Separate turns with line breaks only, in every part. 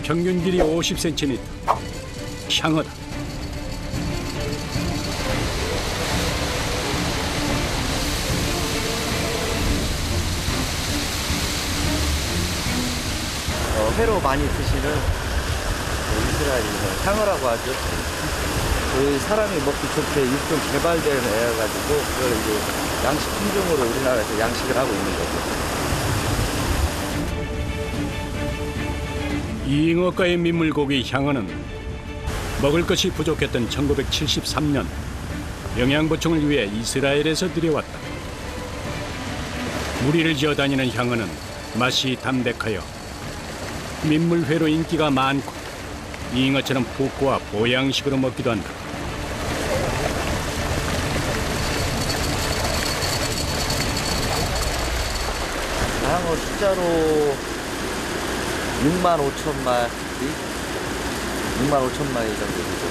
평균 길이 50cm. 향어다.
회로 많이 드시는 이스라엘에서 향어라고 하죠. 저희 사람이 먹기 좋게 육종 개발된 애여가지고 그걸 이제 양식 품종으로 우리나라에서 양식을 하고 있는 거죠.
잉어과의 민물고기 향어는 먹을 것이 부족했던 1973년 영양 보충을 위해 이스라엘에서 들여왔다. 무리를 지어 다니는 향어는 맛이 담백하여 민물회로 인기가 많고 잉어처럼 붓고와 보양식으로 먹기도 한다.
향어 숫자로 6만 5천 마리, 6만 5천 마리 정도 되죠.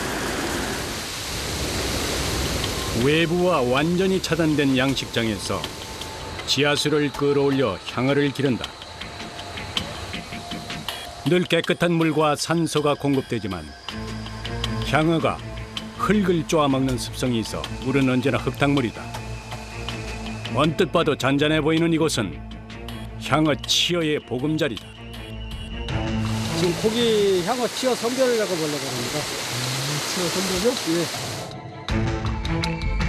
외부와 완전히 차단된 양식장에서 지하수를 끌어올려 향어를 기른다. 늘 깨끗한 물과 산소가 공급되지만 향어가 흙을 쪼아먹는 습성이 있어 물은 언제나 흙탕물이다. 언뜻 봐도 잔잔해 보이는 이곳은 향어 치어의 보금자리다.
지금 고기 향어 치어 선별이라고 보려고 합니다. 치어 선별요?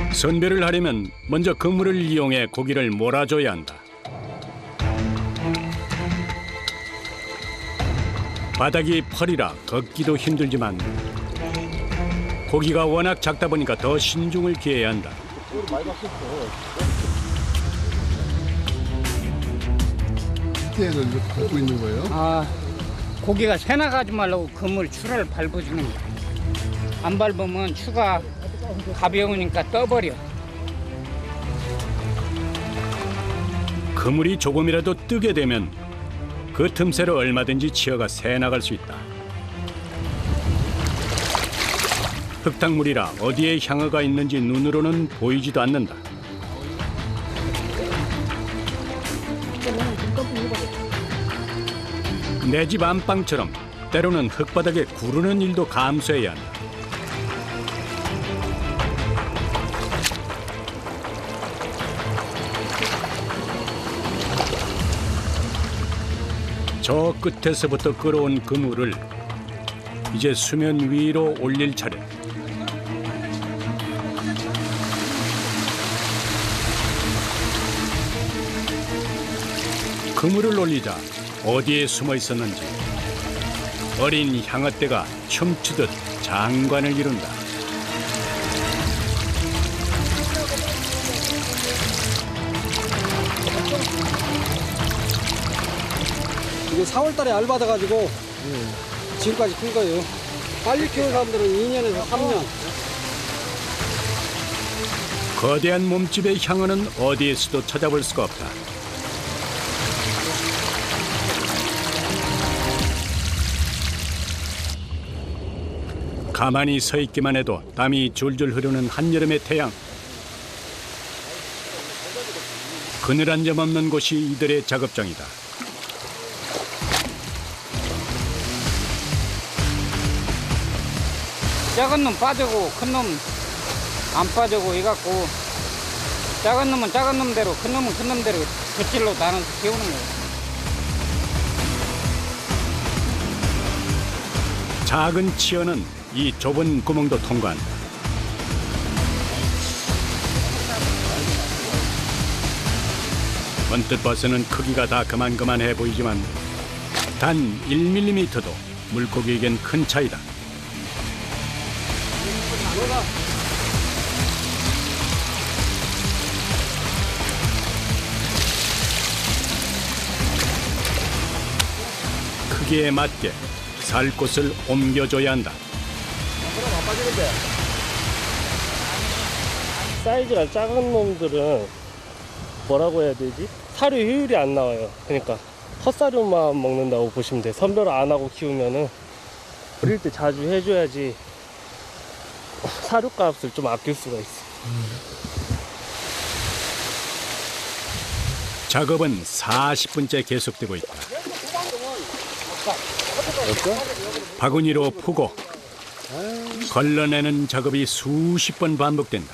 예.
선별을 하려면 먼저 그물을 이용해 고기를 몰아줘야 한다. 바닥이 펄이라 걷기도 힘들지만 고기가 워낙 작다 보니까 더 신중을 기해야 한다.
밑에는 이렇게 밟고 있는 거예요?
아, 고기가 새 나가지 말라고 그물 추를 밟아주는 거야. 안 밟으면 추가 가벼우니까 떠버려.
그물이 조금이라도 뜨게 되면 그 틈새로 얼마든지 치어가 새 나갈 수 있다. 흙탕물이라 어디에 향어가 있는지 눈으로는 보이지도 않는다. 내 집 안방처럼 때로는 흙바닥에 구르는 일도 감수해야 한다. 저 끝에서부터 끌어온 그물을 이제 수면 위로 올릴 차례. 그물을 올리자 어디에 숨어 있었는지 어린 향어떼가 춤추듯 장관을 이룬다.
이게 4월 달에 알 받아가지고 지금까지 큰 거예요. 빨리 키우는 사람들은 2년에서 3년.
거대한 몸집의 향어는 어디에서도 찾아볼 수가 없다. 가만히 서 있기만 해도 땀이 줄줄 흐르는 한여름의 태양. 그늘 한 점 없는 곳이 이들의 작업장이다.
작은 놈 빠지고 큰 놈 안 빠지고 이갖고 작은 놈은 작은 놈대로 큰 놈은 큰 놈대로 뱃질로 나눠서 키우는 거예요.
작은 치어는 이 좁은 구멍도 통과한다. 언뜻 봐서는 크기가 다 그만해 보이지만 단 1mm도 물고기에겐 큰 차이다. 크기에 맞게 살 곳을 옮겨줘야 한다.
사이즈가 작은 놈들은 뭐라고 해야 되지? 사료 효율이 안 나와요. 그러니까 헛사료만 먹는다고 보시면 돼요. 선별을 안 하고 키우면은 어릴 때 자주 해줘야지 사료값을 좀 아낄 수가 있어.
작업은 40분째 계속되고 있다. 바구니로 푸고 걸러내는 작업이 수십 번 반복된다.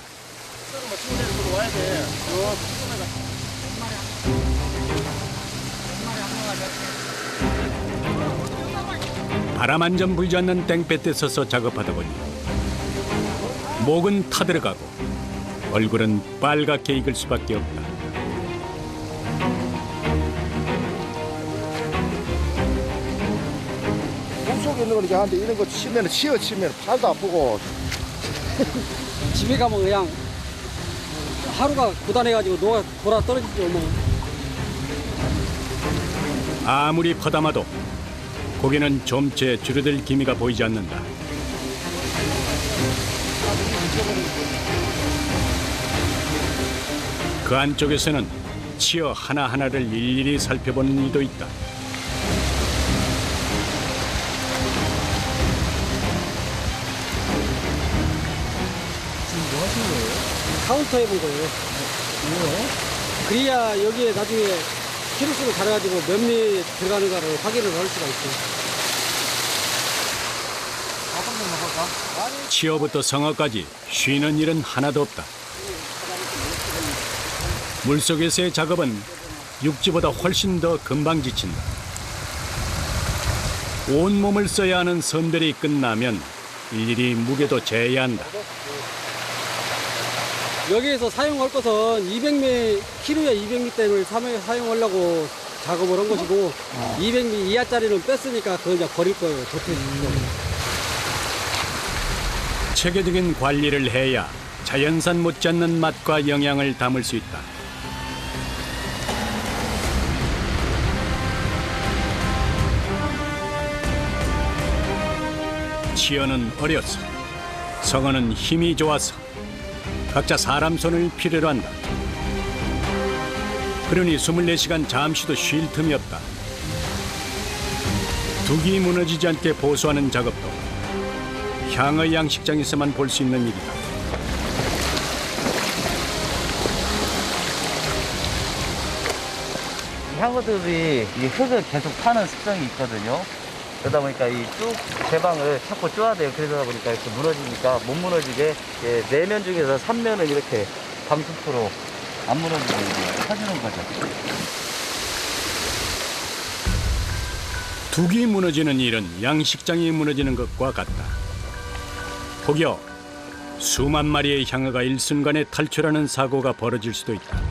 바람 한 점 불지 않는 땡볕에 서서 작업하다 보니 목은 타들어가고 얼굴은 빨갛게 익을 수밖에 없다.
몸속에 있는 거니까 하는데 이런 거 치면 치면 팔도 아프고.
집에 가면 그냥 하루가 고단해가지고 돌아 떨어지죠 뭐.
아무리 퍼담아도 고개는 좀채 줄어들 기미가 보이지 않는다. 그 안쪽에서는 치어 하나하나를 일일이 살펴보는 이도 있다.
카운터 해본 거예요. 그래야 여기에 나중에 키로수를 달아가지고 몇 미 들어가는가를 확인을 할 수가 있어요.
치어부터 성어까지 쉬는 일은 하나도 없다. 물속에서의 작업은 육지보다 훨씬 더 금방 지친다. 온몸을 써야 하는 선별이 끝나면 일일이 무게도 재야 한다.
여기에서 사용할 것은 200미, 키로에 200미 댐을 사용하려고 작업을 한 것이고 200미 이하짜리는 뺐으니까 그걸 이제 버릴 거예요.
체계적인 관리를 해야 자연산 못지않는 맛과 영양을 담을 수 있다. 치어는 어려서, 성어는 힘이 좋아서 각자 사람 손을 필요로 한다. 그러니 24시간 잠시도 쉴 틈이 없다. 둑이 무너지지 않게 보수하는 작업도 향의 양식장에서만 볼 수 있는 일이다.
향어들이 이 흙을 계속 파는 습성이 있거든요. 그러다 보니까 이 쭉 제방을 자꾸 쪼아야 돼요. 그러다 보니까 이렇게 무너지니까 못 무너지게 내면 중에서 3면은 이렇게 방수포로 안 무너지게 해주는 거죠.
둑이 무너지는 일은 양식장이 무너지는 것과 같다. 혹여 수만 마리의 향어가 일순간에 탈출하는 사고가 벌어질 수도 있다.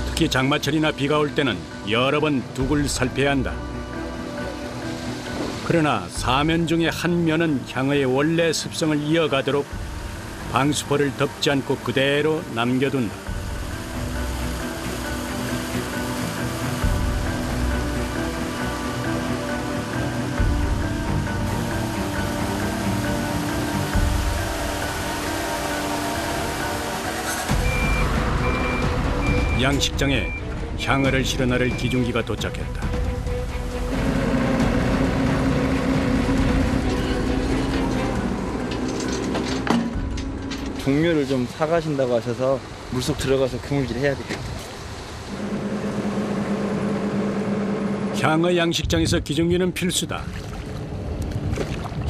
특히 장마철이나 비가 올 때는 여러 번 둑을 살펴야 한다. 그러나 사면 중에 한 면은 향어의 원래 습성을 이어가도록 방수포를 덮지 않고 그대로 남겨둔다. 양식장에 향어를 실어 나를 기중기가 도착했다.
종류를 좀 사가신다고 하셔서 물속 들어가서 그물질 해야 되겠다.
향어 양식장에서 기중기는 필수다.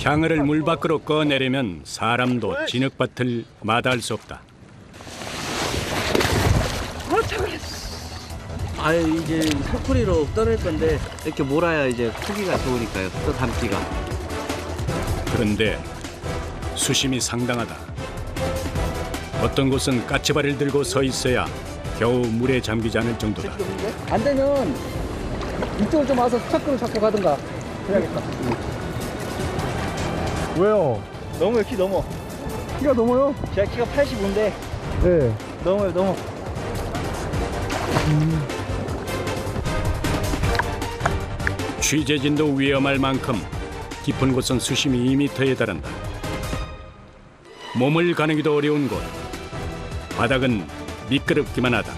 향어를 물 밖으로 꺼내려면 사람도 진흙밭을 마다할 수 없다.
아유, 이제 소쿠리로 떠낼 건데 이렇게 몰아야 이제 크기가 좋으니까요. 또 담기가.
그런데 수심이 상당하다. 어떤 곳은 까치발을 들고 서 있어야 겨우 물에 잠기지 않을 정도다.
안 되면 이쪽을 좀 와서 수착근을 잡고 가든가 그래야겠다.
왜요?
넘어요, 키 넘어.
키가 넘어요?
제가 키가 85인데
네.
넘어요, 넘어.
취재진도 위험할 만큼 깊은 곳은 수심이 2m에 달한다. 몸을 가누기도 어려운 곳. 바닥은 미끄럽기만 하다.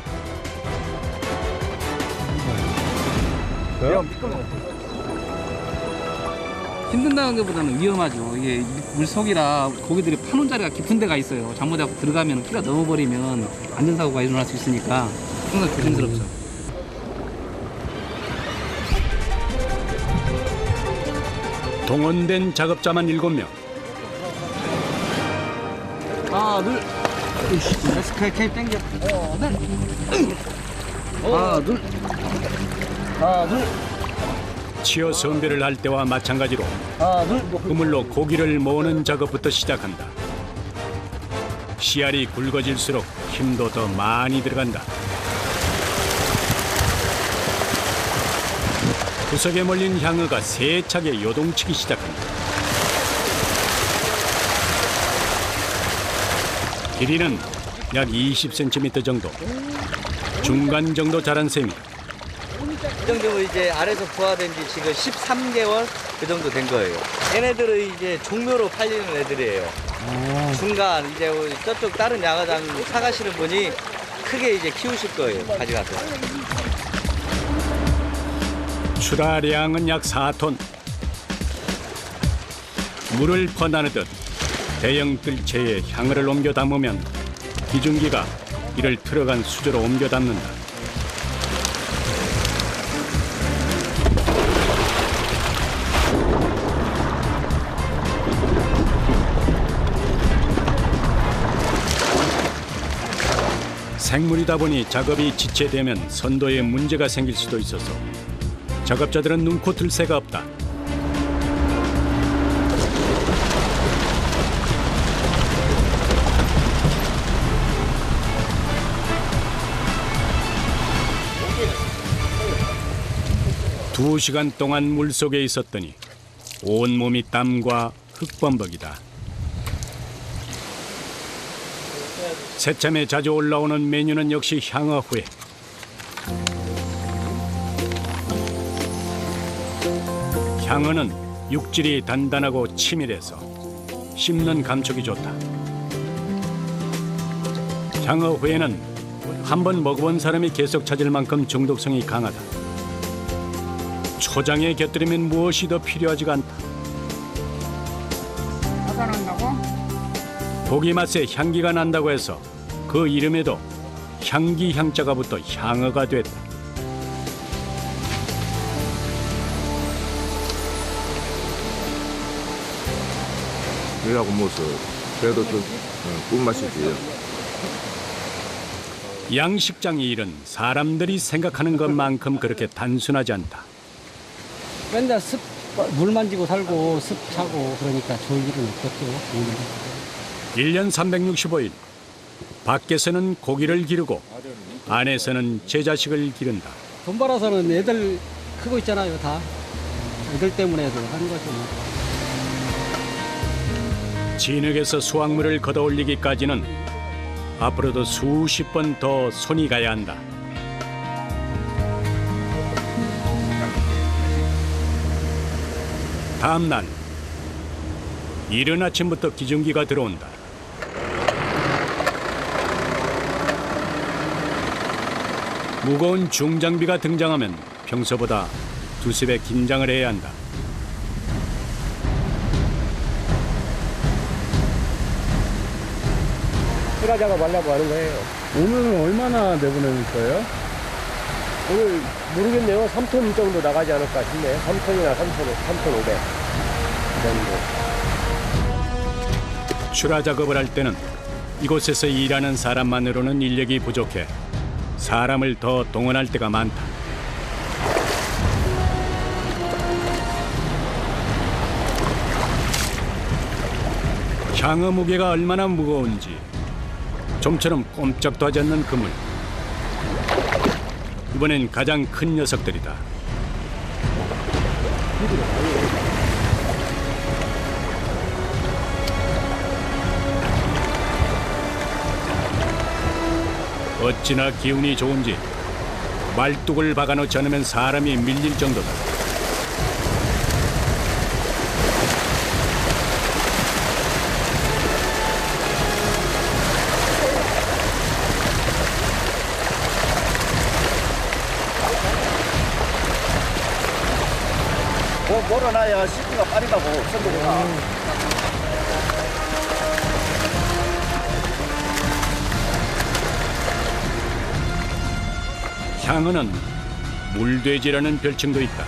힘든다는 것보다는 위험하죠. 이게 물속이라 고기들이 파는 자리가 깊은 데가 있어요. 잘못하고 들어가면 키가 넘어버리면 안전사고가 일어날 수 있으니까 항상 조심스럽죠.
동원된 작업자만 7명.
하나, 둘.
스케일 땡겨. 하나, 둘. 하나, 둘.
치어 선별을 할 때와 마찬가지로
하나, 둘.
그물로 고기를 모으는 작업부터 시작한다. 씨알이 굵어질수록 힘도 더 많이 들어간다. 구석에 몰린 향어가 세차게 요동치기 시작한다. 길이는 약 20cm 정도. 중간 정도 자란 셈이다.
이 정도면 이제 알에서 부화된 지 지금 13개월 그 정도 된 거예요. 얘네들은 이제 종묘로 팔리는 애들이에요. 중간 이제 저쪽 다른 양어장 사가시는 분이 크게 이제 키우실 거예요. 가져가서.
출하량은 약 4톤. 물을 퍼나르듯 대형 뜰채에 향어를 옮겨 담으면 기중기가 이를 틀어간 수저로 옮겨 담는다. 생물이다 보니 작업이 지체되면 선도에 문제가 생길 수도 있어서 작업자들은 눈코 틀 새가 없다. 두 시간 동안 물속에 있었더니 온몸이 땀과 흙범벅이다. 새참에 자주 올라오는 메뉴는 역시 향어회. 향어는 육질이 단단하고 치밀해서 씹는 감촉이 좋다. 향어회는 한번 먹어본 사람이 계속 찾을 만큼 중독성이 강하다. 초장에 곁들이면 무엇이 더 필요하지가 않다. 고기 맛에 향기가 난다고 해서 그 이름에도 향기 향자가 붙어 향어가 됐다.
이하고 모습 그래도 좀 꿀맛이지.
양식장의 일은 사람들이 생각하는 것만큼 그렇게 단순하지 않다.
맨날 물 만지고 살고 습 차고 그러니까 좋을 일은 없겠죠.
1년 365일 밖에서는 고기를 기르고 안에서는 제 자식을 기른다.
돈 벌어서는 애들 크고 있잖아요, 다. 애들 때문에도 하는 거죠.
진흙에서 수확물을 걷어올리기까지는 앞으로도 수십 번 더 손이 가야 한다. 다음 날 이른 아침부터 기중기가 들어온다. 무거운 중장비가 등장하면 평소보다 두세 배 긴장을 해야 한다.
출하 작업하려고 하는 거예요.
오늘은 얼마나 내보낼 거예요?
오늘 모르겠네요. 3톤 정도 나가지 않을까 싶네요. 3톤이나 3,500 정도.
출하 작업을 할 때는 이곳에서 일하는 사람만으로는 인력이 부족해 사람을 더 동원할 때가 많다. 향어 무게가 얼마나 무거운지 좀처럼 꼼짝도 하지 않는 그물. 이번엔 가장 큰 녀석들이다. 어찌나 기운이 좋은지 말뚝을 박아놓지 않으면 사람이 밀릴 정도다.
몰아놔야 식구가 빠르다고 선도구나.
향어는 물돼지라는 별칭도 있다.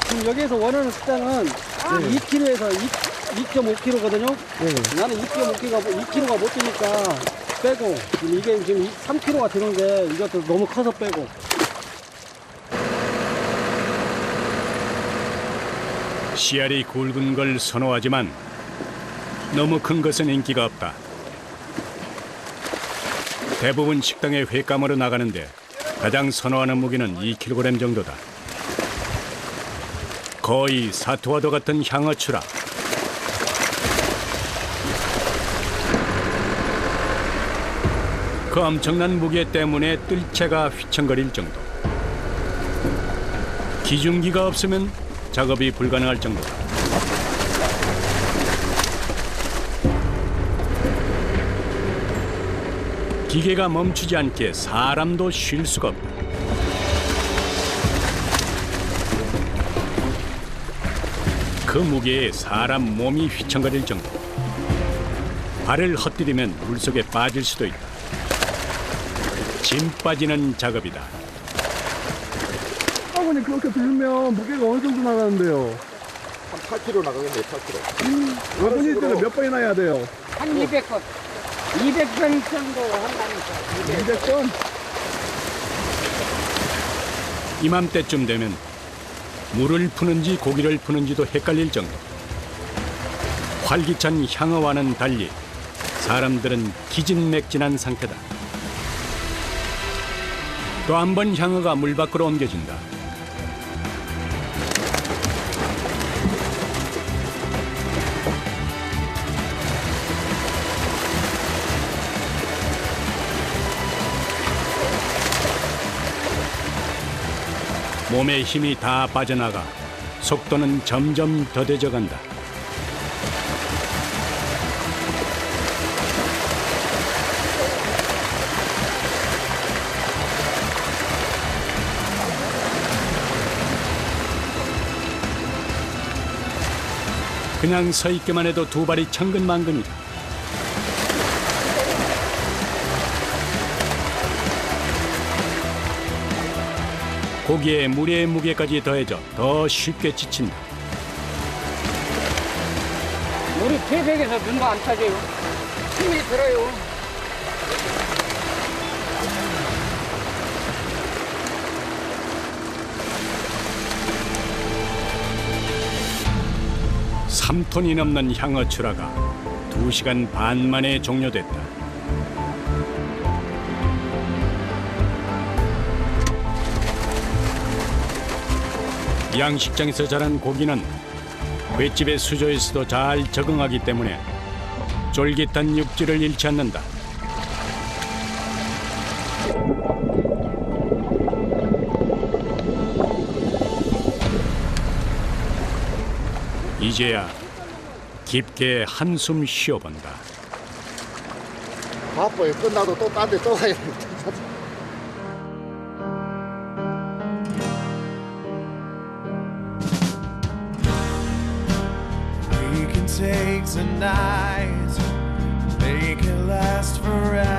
지금 여기에서 원하는 숫자는 2kg에서 2.5kg거든요. 나는 2kg가 못 되니까 빼고, 이게 지금 3kg가 되는데 이것도 너무 커서 빼고.
씨알이 굵은 걸 선호하지만 너무 큰 것은 인기가 없다. 대부분 식당에 횟감으로 나가는데 가장 선호하는 무게는 2kg 정도다. 거의 사투와도 같은 향어추라. 그 엄청난 무게 때문에 뜰채가 휘청거릴 정도. 기중기가 없으면 작업이 불가능할 정도다. 기계가 멈추지 않게 사람도 쉴 수가 없다. 그 무게에 사람 몸이 휘청거릴 정도. 발을 헛디디면 물속에 빠질 수도 있다. 짐 빠지는 작업이다.
아버님 그렇게 들면 무게가 어느 정도 나가는데요?
한 8kg 나가겠네요, 8kg.
아버님 때는 몇 번이나 해야 돼요?
한 200건. 200건 정도 한다니까.
200번?
이맘때쯤 되면 물을 푸는지 고기를 푸는지도 헷갈릴 정도. 활기찬 향어와는 달리 사람들은 기진맥진한 상태다. 또 한 번 향어가 물 밖으로 옮겨진다. 몸의 힘이 다 빠져나가 속도는 점점 더뎌져 간다. 그냥 서 있기만 해도 두 발이 천근만근이다. 고기에 물의 무게까지 더해져 더 쉽게 지친다.
우리 퇴색에서 눈도 안 타져요. 힘이 들어요.
삼 톤이 넘는 향어추라가 2시간 반 만에 종료됐다. 양식장에서 자란 고기는 횟집의 수조에서도 잘 적응하기 때문에 쫄깃한 육질을 잃지 않는다. 이제야 깊게 한숨 쉬어본다.
바빠요. 끝나도 또 딴 데 또 가야 돼.
We can take the night, make it last forever.